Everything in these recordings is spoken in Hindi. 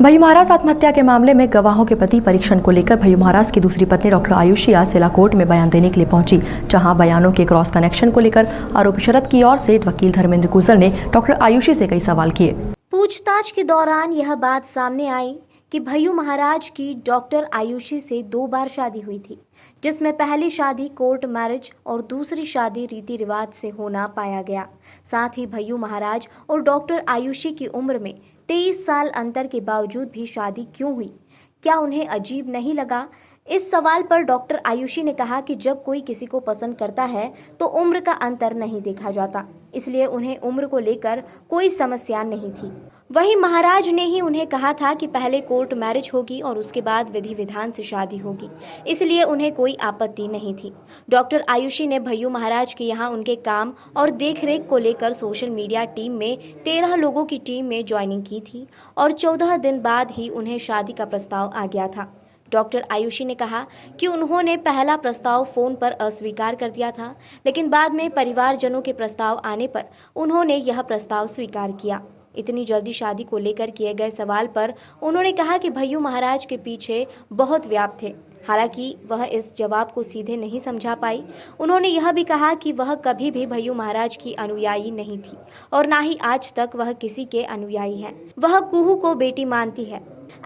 भय्यू महाराज आत्महत्या के मामले में गवाहों के प्रति परीक्षण को लेकर भय्यू महाराज की दूसरी पत्नी डॉक्टर आयुषी आज जिला कोर्ट में बयान देने के लिए पहुंची, जहां बयानों के क्रॉस कनेक्शन को लेकर आरोपी शरद की ओर से वकील धर्मेंद्र गुर्जर ने डॉक्टर आयुषी से कई सवाल किए। पूछताछ के दौरान यह बात सामने आई कि भय्यू महाराज की डॉक्टर आयुषी से 2 बार शादी हुई थी, जिसमें पहली शादी कोर्ट मैरिज और दूसरी शादी रीति रिवाज से होना पाया गया। साथ ही भय्यू महाराज और डॉक्टर आयुषी की उम्र में 23 साल अंतर के बावजूद भी शादी क्यों हुई? क्या उन्हें अजीब नहीं लगा? इस सवाल पर डॉक्टर आयुषी ने कहा कि जब कोई किसी को पसंद करता है तो उम्र का अंतर नहीं देखा जाता, इसलिए उन्हें उम्र को लेकर कोई समस्या नहीं थी। वहीं महाराज ने ही उन्हें कहा था कि पहले कोर्ट मैरिज होगी और उसके बाद विधि विधान से शादी होगी, इसलिए उन्हें कोई आपत्ति नहीं थी। डॉक्टर आयुषी ने भय्यू महाराज के यहाँ उनके काम और देखरेख को लेकर सोशल मीडिया टीम में 13 लोगों की टीम में ज्वाइनिंग की थी और 14 दिन बाद ही उन्हें शादी का प्रस्ताव आ गया था। डॉक्टर आयुषी ने कहा कि उन्होंने पहला प्रस्ताव फ़ोन पर अस्वीकार कर दिया था, लेकिन बाद में परिवारजनों के प्रस्ताव आने पर उन्होंने यह प्रस्ताव स्वीकार किया। इतनी जल्दी शादी को लेकर किए गए सवाल पर उन्होंने कहा कि भय्यू महाराज के पीछे बहुत व्याप थे, हालांकि वह इस जवाब को सीधे नहीं समझा पाई। उन्होंने यह भी कहा कि वह कभी भी भय्यू महाराज की अनुयायी नहीं थी और ना ही आज तक वह किसी के अनुयायी है। वह कुहू को बेटी मानती है।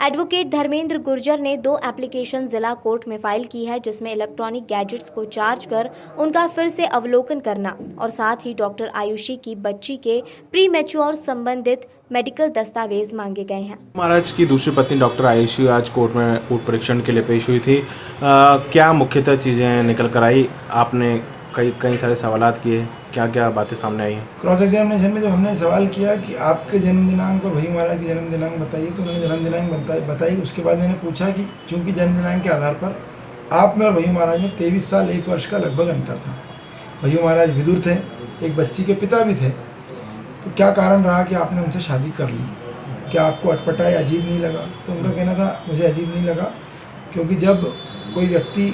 एडवोकेट धर्मेंद्र गुर्जर ने 2 एप्लीकेशन जिला कोर्ट में फाइल की है, जिसमें इलेक्ट्रॉनिक गैजेट्स को चार्ज कर उनका फिर से अवलोकन करना और साथ ही डॉक्टर आयुषी की बच्ची के प्री मैच्योर संबंधित मेडिकल दस्तावेज मांगे गए हैं। महाराज की दूसरी पत्नी डॉक्टर आयुषी आज कोर्ट में कोर्ट परीक्षण के लिए पेश हुई थी। क्या मुख्यतः चीज़ें निकल कर आई? आपने कई सारे सवालात किए, क्या क्या बातें सामने आई हैं? क्रॉस एग्जामिनेशन में जब हमने सवाल किया कि आपके जन्म दिनांक और भय्यू महाराज की जन्म दिनांक बताइए, तो उन्होंने जन्म दिनांक बताई। उसके बाद मैंने पूछा कि चूंकि जन्म दिनांक के आधार पर आप में और भय्यू महाराज में 23 साल 1 वर्ष का लगभग अंतर था। भय्यू महाराज विदुर थे, एक बच्ची के पिता भी थे, तो क्या कारण रहा कि आपने उनसे शादी कर ली? क्या आपको अटपटा या अजीब नहीं लगा? तो उनका कहना था मुझे अजीब नहीं लगा, क्योंकBecause जब कोई व्यक्ति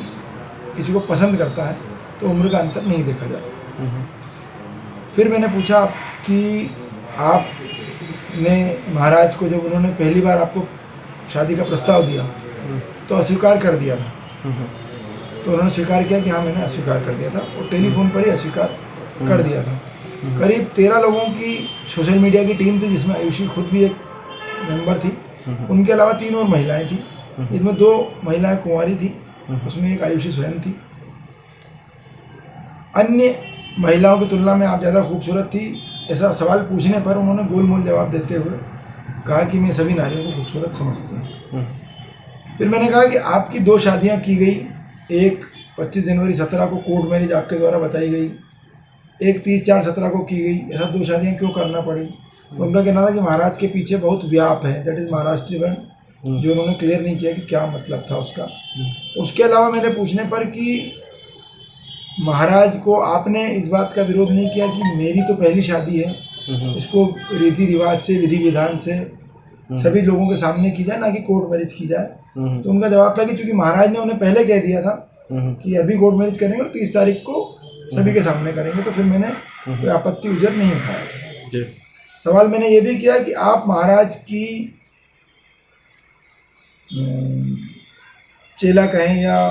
किसी को पसंद करता है तो उम्र का अंतर नहीं देखा जाता। फिर मैंने पूछा कि आपने महाराज को जब उन्होंने पहली बार आपको शादी का प्रस्ताव दिया तो अस्वीकार कर दिया था, तो उन्होंने स्वीकार किया कि हाँ मैंने अस्वीकार कर दिया था और टेलीफोन पर ही अस्वीकार कर दिया था। करीब 13 लोगों की सोशल मीडिया की टीम थी, जिसमें आयुषी खुद भी एक मेंबर थी। उनके अलावा 3 और महिलाएं थी, जिसमें 2 महिलाएं कुंवारी थी, उसमें एक आयुषी स्वयं थी। अन्य महिलाओं की तुलना में आप ज़्यादा खूबसूरत थी, ऐसा सवाल पूछने पर उन्होंने गोलमोल जवाब देते हुए कहा कि मैं सभी नारियों को खूबसूरत समझती हूँ। फिर मैंने कहा कि आपकी 2 शादियाँ की गई, एक 25 जनवरी 17 को कोर्ट मैरिज आपके द्वारा बताई गई, एक 30/4/17 को की गई, ऐसा 2 शादियाँ क्यों करना पड़ी? तो उनका कहना था कि महाराज के पीछे बहुत व्याप है, दैट इज़ महाराष्ट्रीयन, जो उन्होंने क्लियर नहीं किया कि क्या मतलब था उसका। उसके अलावा मेरे पूछने पर कि महाराज को आपने इस बात का विरोध नहीं किया कि मेरी तो पहली शादी है, इसको रीति रिवाज से विधि विधान से सभी लोगों के सामने की जाए, ना कि कोर्ट मैरिज की जाए। तो उनका जवाब था कि चूंकि महाराज ने उन्हें पहले कह दिया था कि अभी कोर्ट मैरिज करेंगे और 30 तारीख को सभी के सामने करेंगे, तो फिर मैंने कोई आपत्ति उजर नहीं उठाया। सवाल मैंने ये भी किया कि आप महाराज की चेला कहें या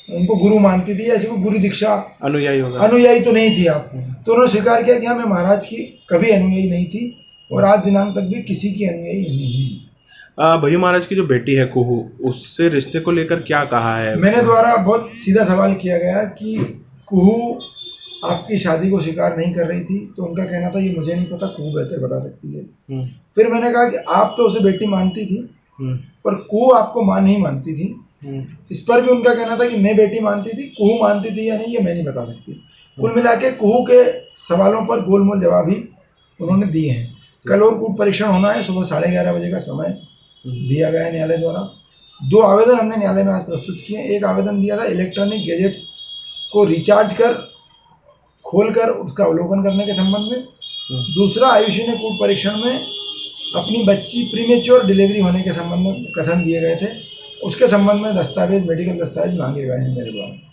उनको गुरु मानती थी, ऐसी को गुरु दीक्षा अनुयायी तो नहीं थी आप? तो उन्होंने स्वीकार किया कि हाँ मैं महाराज की कभी अनुयायी नहीं थी और आज दिनांक तक भी किसी की अनुयायी नहीं। भय्यू महाराज की जो बेटी है कुहू, उससे रिश्ते को लेकर क्या कहा है? मैंने द्वारा बहुत सीधा सवाल किया गया कि कुहू आपकी शादी को स्वीकार नहीं कर रही थी, तो उनका कहना था ये मुझे नहीं पता, कुहू बेहतर बता सकती है। फिर मैंने कहा कि आप तो उसे बेटी मानती थी, पर कुहू आपको मां नहीं मानती थी। इस पर भी उनका कहना था कि मैं बेटी मानती थी, कुहू मानती थी या नहीं ये मैं नहीं बता सकती। कुल मिला के कुहू के सवालों पर गोलमोल जवाब ही उन्होंने दिए हैं। कल और कोर्ट परीक्षण होना है, सुबह 11:30 बजे का समय दिया गया है न्यायालय द्वारा। 2 आवेदन हमने न्यायालय में आज प्रस्तुत किए। एक आवेदन दिया था इलेक्ट्रॉनिक गैजेट्स को रिचार्ज कर खोलकर उसका अवलोकन करने के संबंध में। दूसरा, आयुषी ने कोर्ट परीक्षण में अपनी बच्ची प्रीमेच्योर डिलीवरी होने के संबंध में कथन दिए गए थे, उसके संबंध में दस्तावेज, मेडिकल दस्तावेज मांगे गए हैं मेरे द्वारा।